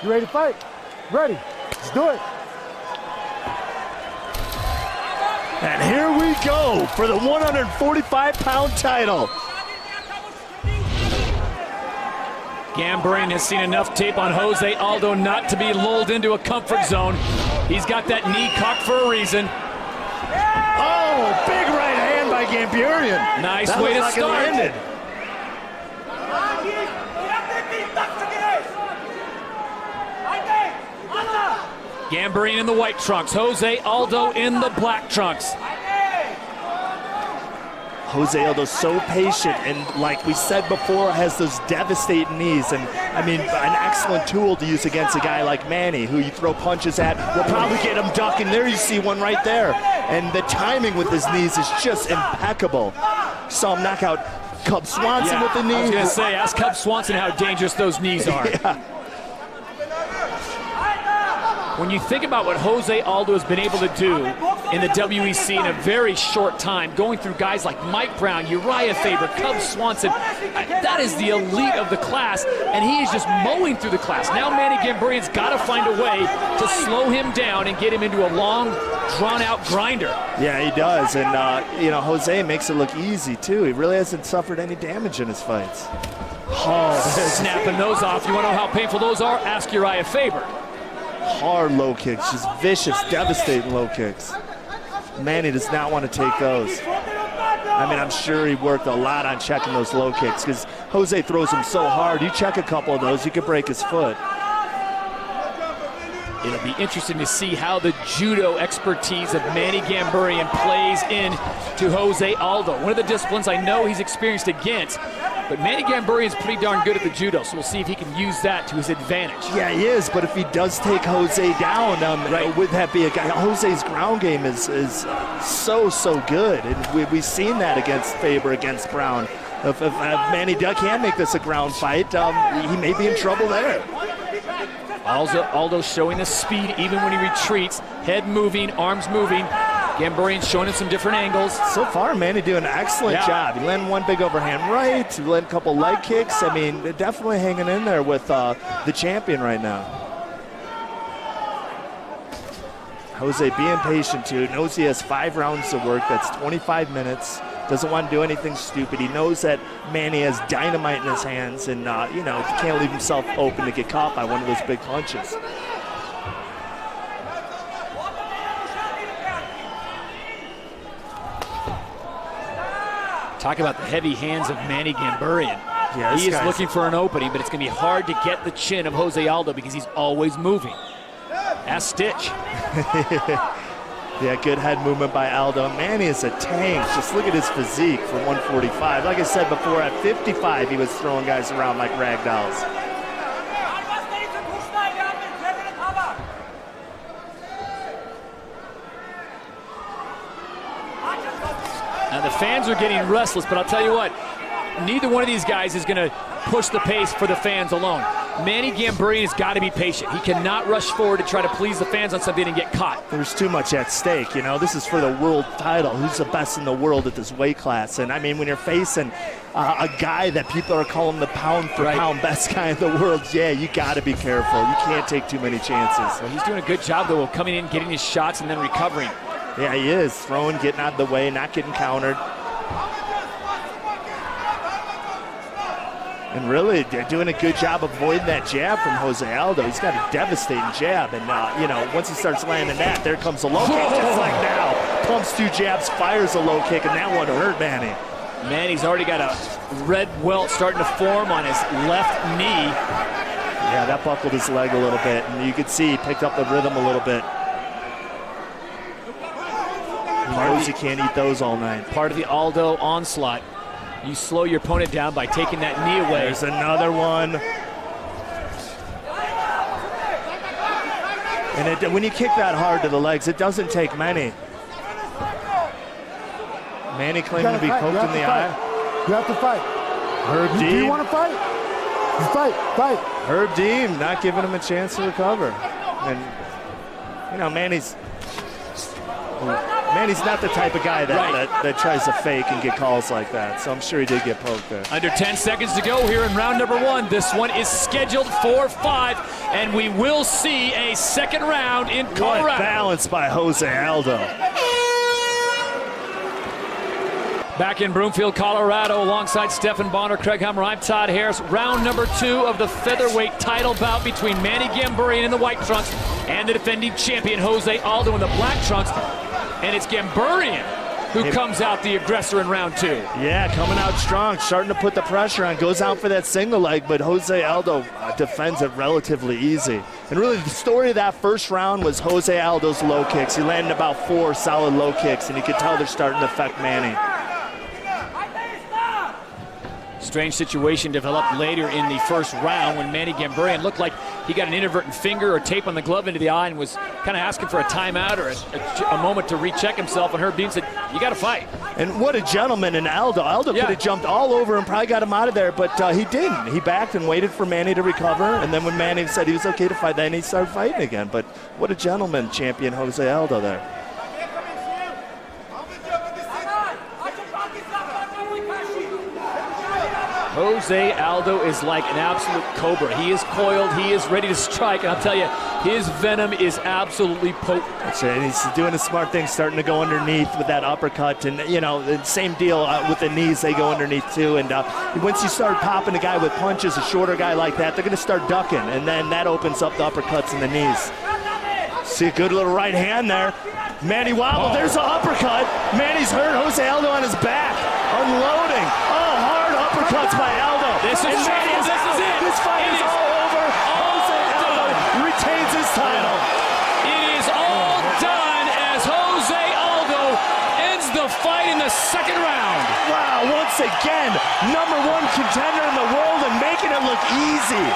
You ready to fight? Ready. Let's do it. And here we go for the 145-pound title. Gamburyan has seen enough tape on Jose Aldo not to be lulled into a comfort zone. He's got that knee cocked for a reason. Oh, big right hand by Gamburyan. Nice That way to like it start. landed. Gamburyan in the white trunks, Jose Aldo in the black trunks. Jose Aldo's so patient, and like we said before, has those devastating knees. And I mean, an excellent tool to use against a guy like Manny, who you throw punches at, will probably get him ducking. There you see one right there. And the timing with his knees is just impeccable. Saw him knock out Cub Swanson with the knee. I was gonna say, ask Cub Swanson how dangerous those knees are. Yeah. When you think about what Jose Aldo has been able to do in the WEC in a very short time, going through guys like Mike Brown, Uriah Faber, Cub Swanson, that is the elite of the class, and he is just mowing through the class. Now Manny Gamburyan's got to find a way to slow him down and get him into a long, drawn-out grinder. Yeah, he does, and you know, Jose makes it look easy too. He really hasn't suffered any damage in his fights. Oh, snapping those off. You want to know how painful those are? Ask Uriah Faber. Hard low kicks, just vicious, devastating low kicks. Manny does not want to take those. I mean, I'm sure he worked a lot on checking those low kicks, because Jose throws them so hard. You check a couple of those, you could break his foot. It'll be interesting to see how the judo expertise of Manny Gamburyan plays in to Jose Aldo. One of the disciplines I know he's experienced against, but Manny Gamburyan's pretty darn good at the judo, so we'll see if he can use that to his advantage. Yeah, he is, but if he does take Jose down, would that be a guy? Jose's ground game is so good, and we've seen that against Faber, against Brown. If Manny can't make this a ground fight, he may be in trouble there. Aldo showing the speed even when he retreats, head moving, arms moving. Gamburyan showing him some different angles. So far, Manny doing an excellent job. He landed one big overhand right, he landed a couple leg kicks. I mean, definitely hanging in there with the champion right now. Jose being patient too, knows he has 5 rounds to work. That's 25 minutes. Doesn't want to do anything stupid. He knows that Manny has dynamite in his hands, and you know, he can't leave himself open to get caught by one of those big punches. Talk about the heavy hands of Manny Gamburyan. Yeah, he is looking for an opening, but it's going to be hard to get the chin of Jose Aldo because he's always moving. Ask Stitch. Yeah, good head movement by Aldo. Manny is a tank. Just look at his physique for 145. Like I said before, at 55, he was throwing guys around like rag dolls. Now the fans are getting restless, but I'll tell you what, neither one of these guys is going to push the pace for the fans alone. Manny Gamburyan has got to be patient. He cannot rush forward to try to please the fans on something and get caught. There's too much at stake, you know. This is for the world title. Who's the best in the world at this weight class? And I mean, when you're facing a guy that people are calling the pound for pound best guy in the world, yeah, you got to be careful. You can't take too many chances. Well, he's doing a good job, though, of coming in, getting his shots, and then recovering. Yeah, he is. Throwing, getting out of the way, not getting countered. And really, they're doing a good job avoiding that jab from Jose Aldo. He's got a devastating jab, and you know, once he starts landing that, there comes a low kick, just like now. Pumps 2 jabs, fires a low kick, and that one hurt Manny. Manny's already got a red welt starting to form on his left knee. Yeah, that buckled his leg a little bit, and you could see he picked up the rhythm a little bit. He knows he can't eat those all night. Part of the Aldo onslaught. You slow your opponent down by taking that knee away. There's another one. And when you kick that hard to the legs, it doesn't take many. Manny claiming to be poked in the eye. You have to fight. Herb Dean. Do you want to fight? You fight. Herb Dean not giving him a chance to recover. And, you know, Manny's Manny's not the type of guy that tries to fake and get calls like that, so I'm sure he did get poked there. Under 10 seconds to go here in round number 1. This one is scheduled for 5, and we will see a second round in Colorado. What balance by Jose Aldo. Back in Broomfield, Colorado, alongside Stephan Bonner, Craig Hummer, I'm Todd Harris. Round number 2 of the featherweight title bout between Manny Gamburyan in the white trunks and the defending champion Jose Aldo in the black trunks. And it's Gamburyan who comes out the aggressor in round 2. Yeah, coming out strong, starting to put the pressure on, goes out for that single leg, but Jose Aldo defends it relatively easy. And really the story of that first round was Jose Aldo's low kicks. He landed about 4 solid low kicks, and you could tell they're starting to affect Manny. Strange situation developed later in the first round when Manny Gamburyan looked like he got an inadvertent finger or tape on the glove into the eye and was kind of asking for a timeout or a moment to recheck himself, and Herb Dean said, you got to fight. And what a gentleman in Aldo. Aldo could have jumped all over and probably got him out of there, but he didn't. He backed and waited for Manny to recover, and then when Manny said he was okay to fight, then he started fighting again. But what a gentleman, champion Jose Aldo there. Jose Aldo is like an absolute cobra. He is coiled, he is ready to strike, and I'll tell you, his venom is absolutely potent. That's right. He's doing a smart thing, starting to go underneath with that uppercut, and you know, the same deal with the knees, they go underneath too. And once you start popping a guy with punches, a shorter guy like that, they're going to start ducking, and then that opens up the uppercuts and the knees. See a good little right hand there. Manny wobbled, there's an uppercut. Manny's hurt Jose Aldo on his back, unloading. Oh, hard uppercuts by Aldo. This is it. This fight is all over. Jose Aldo retains his title. It is all done as Jose Aldo ends the fight in the second round. Wow, once again, #1 contender in the world and making it look easy.